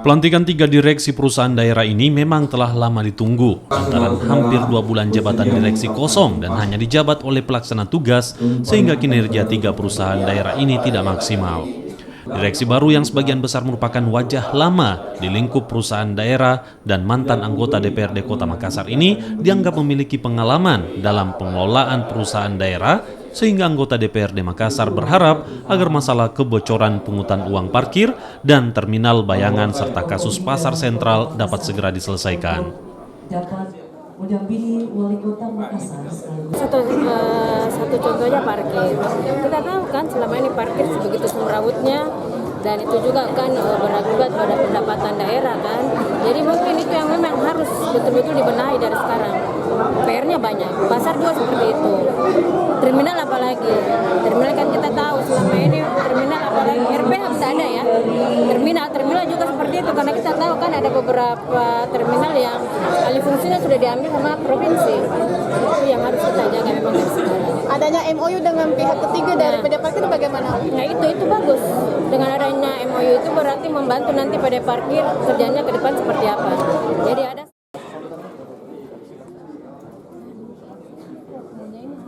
Pelantikan 3 direksi perusahaan daerah ini memang telah lama ditunggu, lantaran hampir 2 bulan jabatan direksi kosong dan hanya dijabat oleh pelaksana tugas, sehingga kinerja 3 perusahaan daerah ini tidak maksimal. Direksi baru yang sebagian besar merupakan wajah lama di lingkup perusahaan daerah dan mantan anggota DPRD Kota Makassar ini dianggap memiliki pengalaman dalam pengelolaan perusahaan daerah, sehingga anggota DPRD Makassar berharap agar masalah kebocoran pungutan uang parkir dan terminal bayangan serta kasus pasar sentral dapat segera diselesaikan. Satu contohnya parkir. Kita tahu kan selama ini parkir begitu semrawutnya, dan itu juga kan berakibat pada pendapatan daerah kan. Jadi mungkin itu yang memang harus betul-betul dibenahi dari sekarang. PR-nya banyak, pasar juga seperti itu. Terminal apalagi, terminal kan kita tahu selama ini terminal apalagi RPH bisa ada ya. Terminal juga seperti itu karena kita tahu kan ada beberapa terminal yang alih fungsinya sudah diambil sama provinsi. Itu yang harus kita jaga memang dari sekarang. Adanya MOU dengan pihak ketiga dari PD Parkir bagaimana? Nah itu bagus. Dengan adanya MOU itu berarti membantu nanti PD Parkir kerjanya ke depan seperti apa. Jadi ada